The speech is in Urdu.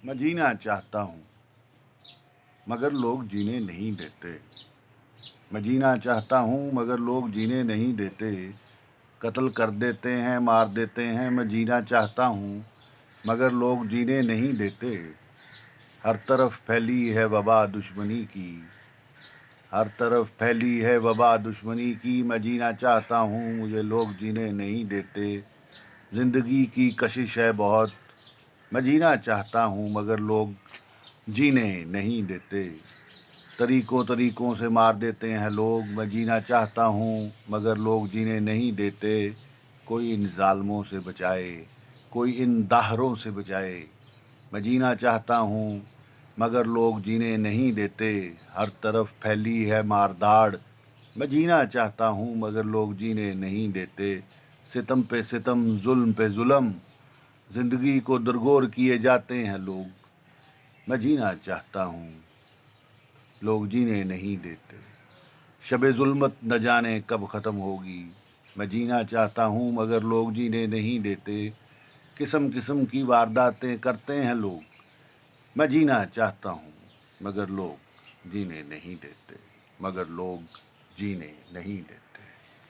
میں جینا چاہتا ہوں مگر لوگ جینے نہیں دیتے۔ میں جینا چاہتا ہوں مگر لوگ جینے نہیں دیتے۔ قتل کر دیتے ہیں، مار دیتے ہیں۔ میں جینا چاہتا ہوں مگر لوگ جینے نہیں دیتے۔ ہر طرف پھیلی ہے وبا دشمنی کی، ہر طرف پھیلی ہے وبا دشمنی کی۔ میں جینا چاہتا ہوں مجھے لوگ جینے نہیں دیتے۔ زندگی کی کشش ہے بہت، میں جینا چاہتا ہوں مگر لوگ جینے نہیں دیتے۔ طریقوں سے مار دیتے ہیں لوگ۔ میں جینا چاہتا ہوں مگر لوگ جینے نہیں دیتے۔ کوئی ان ظالموں سے بچائے، کوئی ان داہروں سے بچائے۔ میں جینا چاہتا ہوں مگر لوگ جینے نہیں دیتے۔ ہر طرف پھیلی ہے مار دھاڑ۔ میں جینا چاہتا ہوں مگر لوگ جینے نہیں دیتے۔ ستم پہ ستم، ظلم پہ ظلم، زندگی کو درگور کیے جاتے ہیں لوگ۔ میں جینا چاہتا ہوں، لوگ جینے نہیں دیتے۔ شب ظلمت نہ جانے کب ختم ہوگی۔ میں جینا چاہتا ہوں مگر لوگ جینے نہیں دیتے۔ قسم قسم کی وارداتیں کرتے ہیں لوگ۔ میں جینا چاہتا ہوں مگر لوگ جینے نہیں دیتے، مگر لوگ جینے نہیں دیتے۔